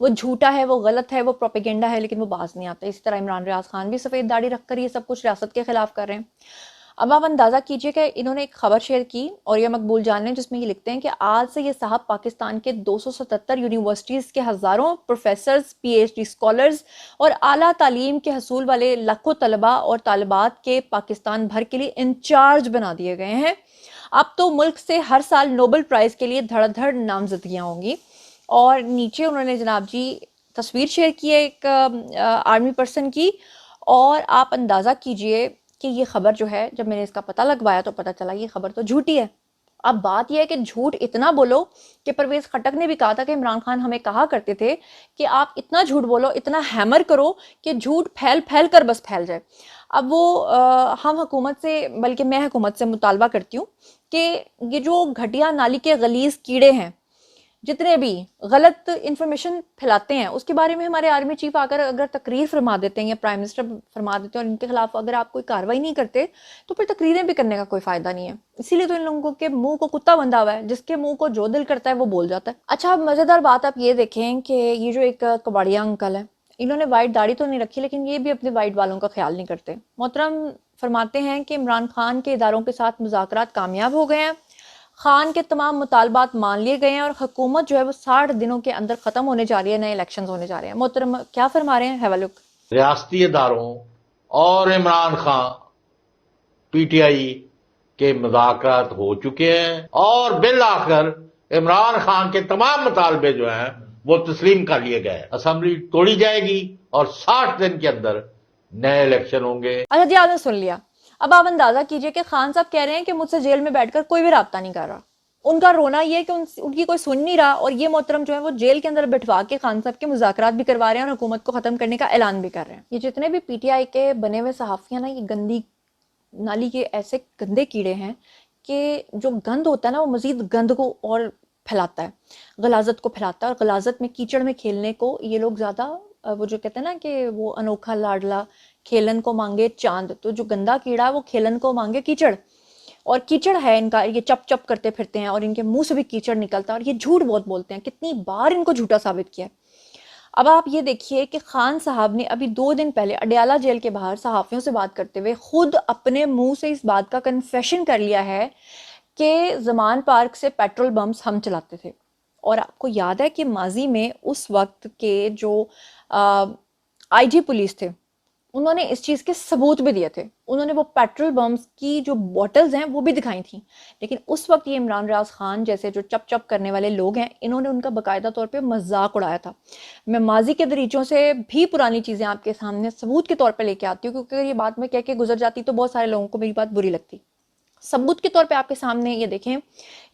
وہ جھوٹا ہے, وہ غلط ہے, وہ پروپیگنڈا ہے, لیکن وہ باز نہیں آتا. اسی طرح عمران ریاض خان بھی سفید داڑھی رکھ کر یہ سب کچھ ریاست کے خلاف کر رہے ہیں. اب آپ اندازہ کیجئے کہ انہوں نے ایک خبر شیئر کی, اور یہ مقبول جان لیں, جس میں یہ لکھتے ہیں کہ آج سے یہ صاحب پاکستان کے 277 یونیورسٹیز کے ہزاروں professors, P H D scholars اور اعلیٰ تعلیم کے حصول والے لاکھوں طلباء اور طالبات کے پاکستان بھر کے لیے انچارج بنا دیے گئے ہیں. اب تو ملک سے ہر سال نوبل پرائز کے لیے دھڑ دھڑ نامزدگیاں ہوں گی. اور نیچے انہوں نے جناب جی تصویر شیئر کی ہے ایک آرمی پرسن کی, اور آپ اندازہ کیجئے کہ یہ خبر جو ہے, جب میں نے اس کا پتہ لگوایا تو پتہ چلا یہ خبر تو جھوٹی ہے. اب بات یہ ہے کہ جھوٹ اتنا بولو کہ پرویز خٹک نے بھی کہا تھا کہ عمران خان ہمیں کہا کرتے تھے کہ آپ اتنا جھوٹ بولو, اتنا ہیمر کرو کہ جھوٹ پھیل پھیل کر بس پھیل جائے. اب وہ ہم حکومت سے, بلکہ میں حکومت سے مطالبہ کرتی ہوں کہ یہ جو گھٹیا نالی کے غلیظ کیڑے ہیں, جتنے بھی غلط انفارمیشن پھیلاتے ہیں, اس کے بارے میں ہمارے آرمی چیف آ کر اگر تقریر فرما دیتے ہیں یا پرائم منسٹر فرما دیتے ہیں, اور ان کے خلاف اگر آپ کوئی کاروائی نہیں کرتے تو پھر تقریریں بھی کرنے کا کوئی فائدہ نہیں ہے. اسی لیے تو ان لوگوں کے منہ کو کتا بندھا ہوا ہے, جس کے منہ کو جو دل کرتا ہے وہ بول جاتا ہے. اچھا, اب مزیدار بات آپ یہ دیکھیں کہ یہ جو ایک کباڑیا انکل ہے, انہوں نے وائٹ داڑھی تو نہیں رکھی, لیکن یہ بھی اپنے وائٹ والوں کا خیال نہیں کرتے. محترم فرماتے ہیں کہ عمران خان کے اداروں کے ساتھ مذاکرات کامیاب ہو گئے ہیں, خان کے تمام مطالبات مان لیے گئے ہیں, اور حکومت جو ہے وہ 60 دنوں کے اندر ختم ہونے جا رہی ہے, نئے الیکشنز ہونے جا رہے ہیں. محترم کیا فرما رہے ہیں؟ ہیو اے لک. ریاستی اداروں اور Imran Khan P T I کے مذاکرات ہو چکے ہیں, اور بالآخر عمران خان کے تمام مطالبے جو ہیں وہ تسلیم کر لیے گئے. اسمبلی توڑی جائے گی اور 60 دن کے اندر نئے الیکشن ہوں گے. اچھا جی, آپ نے سن لیا. اب آپ اندازہ کیجئے کہ خان صاحب کہہ رہے ہیں کہ مجھ سے جیل میں بیٹھ کر کوئی بھی رابطہ نہیں کر رہا. ان کا رونا یہ ہے کہ ان کی کوئی سن نہیں رہا, اور یہ محترم جو ہے وہ جیل کے اندر بٹھوا کے خان صاحب کے مذاکرات بھی کروا رہے ہیں اور حکومت کو ختم کرنے کا اعلان بھی کر رہے ہیں. یہ جتنے بھی پی ٹی آئی کے بنے ہوئے صحافی ہیں نا, یہ گندی نالی کے ایسے گندے کیڑے ہیں کہ جو گند ہوتا ہے نا, وہ مزید گند کو اور پھیلاتا ہے, غلاظت کو پھیلاتا ہے, اور غلاظت میں کیچڑ میں کھیلنے کو یہ لوگ زیادہ, وہ جو کہتے ہیں نا کہ وہ انوکھا لاڈلا کھیلن کو مانگے چاند, تو جو گندا کیڑا وہ کھیلن کو مانگے کیچڑ, اور کیچڑ ہے ان کا, یہ چپ چپ کرتے پھرتے ہیں اور ان کے منہ سے بھی کیچڑ نکلتا ہے, اور یہ جھوٹ بہت بولتے ہیں. کتنی بار ان کو جھوٹا ثابت کیا ہے. اب آپ یہ دیکھیے کہ خان صاحب نے ابھی 2 دن پہلے اڈیالہ جیل کے باہر صحافیوں سے بات کرتے ہوئے خود اپنے منہ سے اس بات کا کنفیشن کر لیا ہے کہ زمان پارک سے پیٹرول بمز ہم چلاتے تھے. اور آپ کو یاد ہے کہ ماضی میں اس وقت کے جو آئی جی پولیس تھے, انہوں نے اس چیز کے ثبوت بھی دیے تھے. انہوں نے وہ پیٹرول بمز کی جو بوٹلز ہیں وہ بھی دکھائی تھیں, لیکن اس وقت یہ عمران ریاض خان جیسے جو چپ چپ کرنے والے لوگ ہیں, انہوں نے ان کا باقاعدہ طور پہ مذاق اڑایا تھا. میں ماضی کے دریچوں سے بھی پرانی چیزیں آپ کے سامنے ثبوت کے طور پہ لے کے آتی ہوں, کیونکہ اگر یہ بات میں کہہ کے گزر جاتی تو بہت سارے لوگوں کو میری بات بری لگتی. ثبوت کے طور پہ آپ کے سامنے یہ دیکھیں,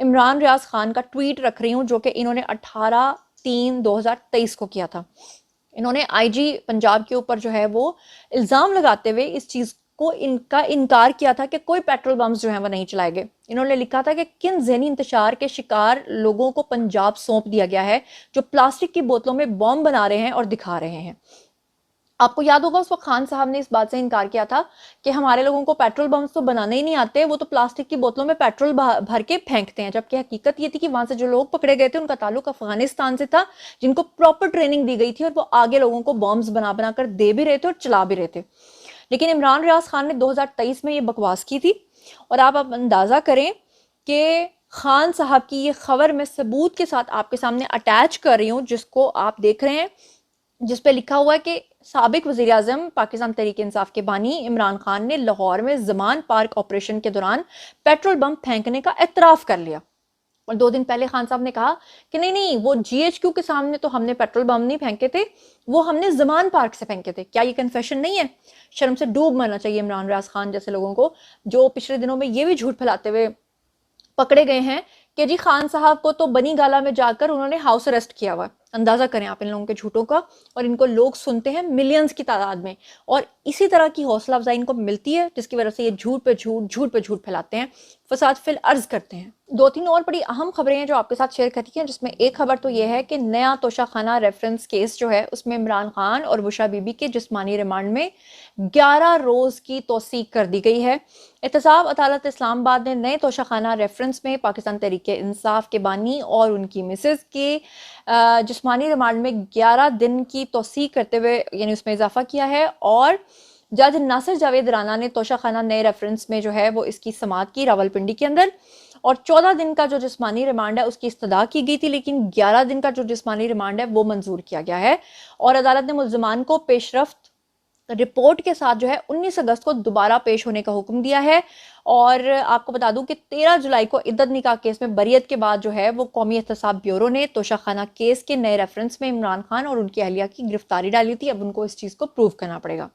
عمران ریاض خان کا ٹویٹ رکھ رہی ہوں جو کہ انہوں نے 18/3/2023 کو کیا تھا. انہوں نے آئی جی پنجاب کے اوپر جو ہے وہ الزام لگاتے ہوئے اس چیز کو ان کا انکار کیا تھا کہ کوئی پیٹرول بمز جو ہیں وہ نہیں چلائے گئے. انہوں نے لکھا تھا کہ کن ذہنی انتشار کے شکار لوگوں کو پنجاب سونپ دیا گیا ہے جو پلاسٹک کی بوتلوں میں بم بنا رہے ہیں اور دکھا رہے ہیں. آپ کو یاد ہوگا اس وقت خان صاحب نے اس بات سے انکار کیا تھا کہ ہمارے لوگوں کو پیٹرول بمز تو بنانے ہی نہیں آتے, وہ تو پلاسٹک کی بوتلوں میں پیٹرول بھر کے پھینکتے ہیں. جبکہ حقیقت یہ تھی کہ وہاں سے جو لوگ پکڑے گئے تھے ان کا تعلق افغانستان سے تھا, جن کو پراپر ٹریننگ دی گئی تھی, اور وہ آگے لوگوں کو بمز بنا بنا کر دے بھی رہے تھے اور چلا بھی رہے تھے. لیکن عمران ریاض خان نے 2023 میں یہ بکواس کی تھی. اور آپ اندازہ کریں کہ خان صاحب کی یہ خبر میں ثبوت کے ساتھ آپ کے سامنے اٹیچ کر رہی ہوں, جس کو آپ دیکھ رہے ہیں, جس پہ لکھا ہوا ہے کہ سابق وزیر اعظم پاکستان تحریک انصاف کے بانی عمران خان نے لاہور میں زمان پارک آپریشن کے دوران پیٹرول بم پھینکنے کا اعتراف کر لیا. اور 2 دن پہلے خان صاحب نے کہا کہ نہیں وہ جی ایچ کیو کے سامنے تو ہم نے پیٹرول بم نہیں پھینکے تھے, وہ ہم نے زمان پارک سے پھینکے تھے. کیا یہ کنفیشن نہیں ہے؟ شرم سے ڈوب مرنا چاہیے عمران ریاض خان جیسے لوگوں کو, جو پچھلے دنوں میں یہ بھی جھوٹ پھیلاتے ہوئے پکڑے گئے ہیں کہ جی خان صاحب کو تو بنی گالا میں جا کر انہوں نے ہاؤس اریسٹ کیا ہوا. اندازہ کریں آپ ان لوگوں کے جھوٹوں کا, اور ان کو لوگ سنتے ہیں ملینز کی تعداد میں, اور اسی طرح کی حوصلہ افزائی ان کو ملتی ہے جس کی وجہ سے یہ جھوٹ پہ جھوٹ پھیلاتے ہیں. فساد فی الارض کرتے ہیں۔ 2-3 اور بڑی اہم خبریں ہیں جو آپ کے ساتھ شیئر کرتی ہیں، جس میں ایک خبر تو یہ ہے کہ نیا توشہ خانہ ریفرنس کیس جو ہے اس میں عمران خان اور بشرا بی بی کے جسمانی ریمانڈ میں 11 روز کی توسیع کر دی گئی ہے۔ احتساب عدالت اسلام آباد نے نئے توشہ خانہ ریفرنس میں پاکستان تحریک انصاف کے بانی اور ان کی مسز کے جسمانی ریمانڈ میں 11 دن کی توسیع کرتے ہوئے یعنی اس میں اضافہ کیا ہے، اور جج ناصر جاوید رانا نے توشہ خانہ نئے ریفرنس میں جو ہے وہ اس کی سماعت کی راولپنڈی کے اندر، اور 14 دن کا جو جسمانی ریمانڈ ہے اس کی استدعا کی گئی تھی، لیکن 11 دن کا جو جسمانی ریمانڈ ہے وہ منظور کیا گیا ہے، اور عدالت نے ملزمان کو پیش رفت رپورٹ کے ساتھ جو ہے 19 اگست کو دوبارہ پیش ہونے کا حکم دیا ہے۔ اور آپ کو بتا دوں کہ 13 جولائی کو عدت نکاح کیس میں بریت کے بعد جو ہے وہ قومی احتساب بیورو نے توشہ خانہ کیس کے نئے ریفرنس میں عمران خان اور ان کی اہلیہ کی گرفتاری ڈالی تھی۔ اب ان کو اس چیز کو پروف کرنا پڑے گا۔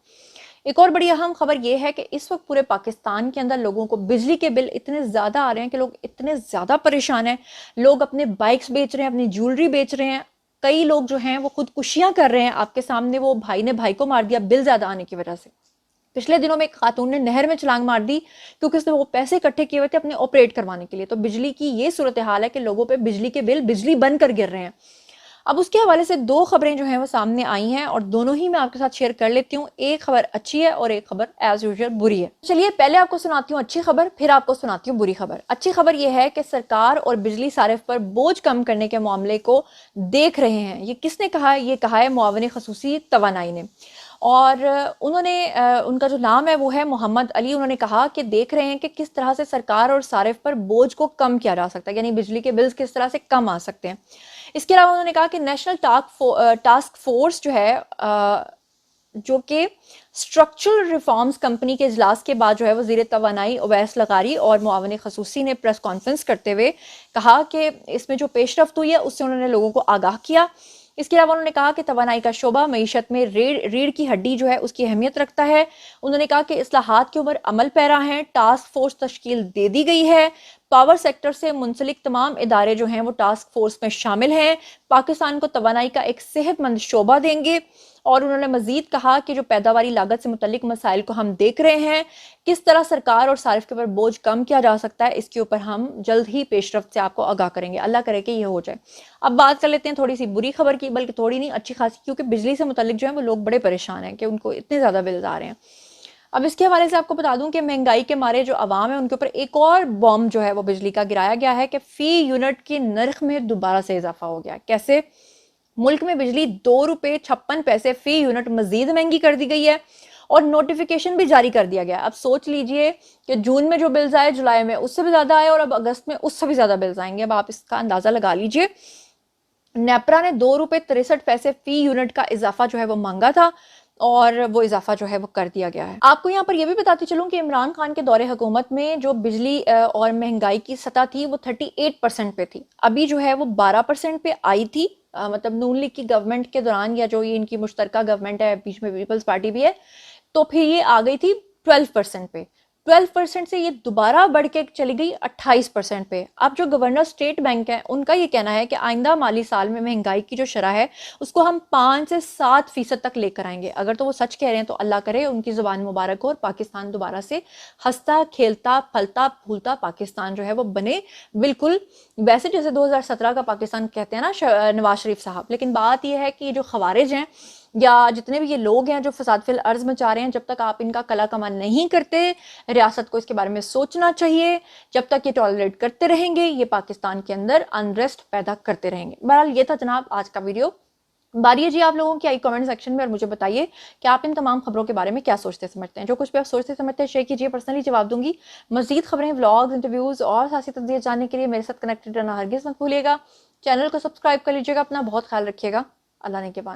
ایک اور بڑی اہم خبر یہ ہے کہ اس وقت پورے پاکستان کے اندر لوگوں کو بجلی کے بل اتنے زیادہ آ رہے ہیں کہ لوگ اتنے زیادہ پریشان ہیں، لوگ اپنے بائکس بیچ رہے ہیں، اپنی جیولری بیچ رہے ہیں، کئی لوگ جو ہیں وہ خودکشیاں کر رہے ہیں۔ آپ کے سامنے وہ بھائی نے بھائی کو مار دیا بل زیادہ آنے کی وجہ سے۔ پچھلے دنوں میں ایک خاتون نے نہر میں چھلانگ مار دی کیونکہ اس نے وہ پیسے اکٹھے کیے ہوئے تھے اپنے آپریٹ کروانے کے لیے۔ تو بجلی کی یہ صورتحال ہے کہ لوگوں پہ بجلی کے بل بجلی بن کر گر رہے ہیں۔ اب اس کے حوالے سے 2 خبریں جو ہیں وہ سامنے آئی ہیں، اور دونوں ہی میں آپ کے ساتھ شیئر کر لیتی ہوں۔ ایک خبر اچھی ہے اور ایک خبر ایز یوزول بری ہے۔ چلیے پہلے آپ کو سناتی ہوں اچھی خبر، پھر آپ کو سناتی ہوں بری خبر۔ اچھی خبر یہ ہے کہ سرکار اور بجلی صارف پر بوجھ کم کرنے کے معاملے کو دیکھ رہے ہیں۔ یہ کس نے کہا ہے؟ یہ کہا ہے معاون خصوصی توانائی نے، اور انہوں نے ان کا جو نام ہے وہ ہے محمد علی۔ انہوں نے کہا کہ دیکھ رہے ہیں کہ کس طرح سے سرکار اور صارف پر بوجھ کو کم کیا جا سکتا ہے، یعنی بجلی کے بلز کس طرح سے کم آ سکتے ہیں۔ اس کے علاوہ انہوں نے کہا کہ نیشنل ٹاسک فورس جو ہے جو کہ اسٹرکچرل ریفارمز کمپنی کے اجلاس کے بعد جو ہے وزیر توانائی اویس لغاری اور معاون خصوصی نے پریس کانفرنس کرتے ہوئے کہا کہ اس میں جو پیش رفت ہوئی ہے اس سے انہوں نے لوگوں کو آگاہ کیا۔ اس کے علاوہ انہوں نے کہا کہ توانائی کا شعبہ معیشت میں ریڑھ کی ہڈی جو ہے اس کی اہمیت رکھتا ہے۔ انہوں نے کہا کہ اصلاحات کے اوپر عمل پیرا ہیں، ٹاسک فورس تشکیل دے دی گئی ہے، پاور سیکٹر سے منسلک تمام ادارے جو ہیں وہ ٹاسک فورس میں شامل ہیں، پاکستان کو توانائی کا ایک صحت مند شعبہ دیں گے۔ اور انہوں نے مزید کہا کہ جو پیداواری لاگت سے متعلق مسائل کو ہم دیکھ رہے ہیں، کس طرح سرکار اور صارف کے اوپر بوجھ کم کیا جا سکتا ہے، اس کے اوپر ہم جلد ہی پیش رفت سے آپ کو آگاہ کریں گے، اللہ کرے کہ یہ ہو جائے۔ اب بات کر لیتے ہیں تھوڑی سی بری خبر کی، بلکہ تھوڑی نہیں اچھی خاصی، کیونکہ بجلی سے متعلق جو ہے وہ لوگ بڑے پریشان ہیں کہ ان کو اتنے زیادہ بلز آ رہے ہیں۔ اب اس کے حوالے سے آپ کو بتا دوں کہ مہنگائی کے مارے جو عوام ہے ان کے اوپر ایک اور بم جو ہے وہ بجلی کا گرایا گیا ہے کہ فی یونٹ کی نرخ میں دوبارہ سے اضافہ ہو گیا۔ کیسے؟ ملک میں بجلی 2 روپے 56 پیسے فی یونٹ مزید مہنگی کر دی گئی ہے، اور نوٹیفیکیشن بھی جاری کر دیا گیا۔ اب سوچ لیجئے کہ جون میں جو بلز آئے، جولائی میں اس سے بھی زیادہ آئے، اور اب اگست میں اس سے بھی زیادہ بلز آئیں گے۔ اب آپ اس کا اندازہ لگا لیجئے۔ نیپرا نے 2 روپے 63 پیسے فی یونٹ کا اضافہ جو ہے وہ مانگا تھا، اور وہ اضافہ جو ہے وہ کر دیا گیا ہے۔ آپ کو یہاں پر یہ بھی بتاتی چلوں کہ عمران خان کے دور حکومت میں جو بجلی اور مہنگائی کی سطح تھی وہ 38% پہ تھی، ابھی جو ہے وہ 12% پہ آئی تھی، مطلب نون لیگ کی گورنمنٹ کے دوران، یا جو یہ ان کی مشترکہ گورنمنٹ ہے، بیچ میں پیپلز پارٹی بھی ہے، تو پھر یہ آ گئی تھی 12% پہ۔ 12% سے یہ دوبارہ بڑھ کے چلی گئی 28% پہ۔ اب جو گورنر اسٹیٹ بینک ہے ان کا یہ کہنا ہے کہ آئندہ مالی سال میں مہنگائی کی جو شرح ہے اس کو ہم 5 سے 7% تک لے کر آئیں گے۔ اگر تو وہ سچ کہہ رہے ہیں تو اللہ کرے ان کی زبان مبارک ہو، اور پاکستان دوبارہ سے ہنستا کھیلتا پھلتا پھولتا پاکستان جو ہے وہ بنے، بالکل ویسے جیسے 2017 کا پاکستان کہتے ہیں نا نواز شریف صاحب۔ لیکن بات یہ ہے کہ یہ جو خوارج ہیں یا جتنے بھی یہ لوگ ہیں جو فساد فی الارض مچا رہے ہیں، جب تک آپ ان کا کلا کما نہیں کرتے، ریاست کو اس کے بارے میں سوچنا چاہیے۔ جب تک یہ ٹالریٹ کرتے رہیں گے یہ پاکستان کے اندر انریسٹ پیدا کرتے رہیں گے۔ بہرحال یہ تھا جناب آج کا ویڈیو۔ باری ہے جی آپ لوگوں کی، آئی کمنٹ سیکشن میں، اور مجھے بتائیے کہ آپ ان تمام خبروں کے بارے میں کیا سوچتے سمجھتے ہیں۔ جو کچھ بھی آپ سوچتے سمجھتے ہیں شیئر کیجیے، پرسنلی جواب دوں گی۔ مزید خبریں، ولاگز، انٹرویوز اور سیاسی تجزیے جاننے کے لیے میرے ساتھ کنیکٹڈ رہنا ہرگز مت بھولیے گا۔ چینل کو سبسکرائب کر لیجیے گا۔ اپنا بہت خیال رکھیے گا۔ اللہ نے کے بعد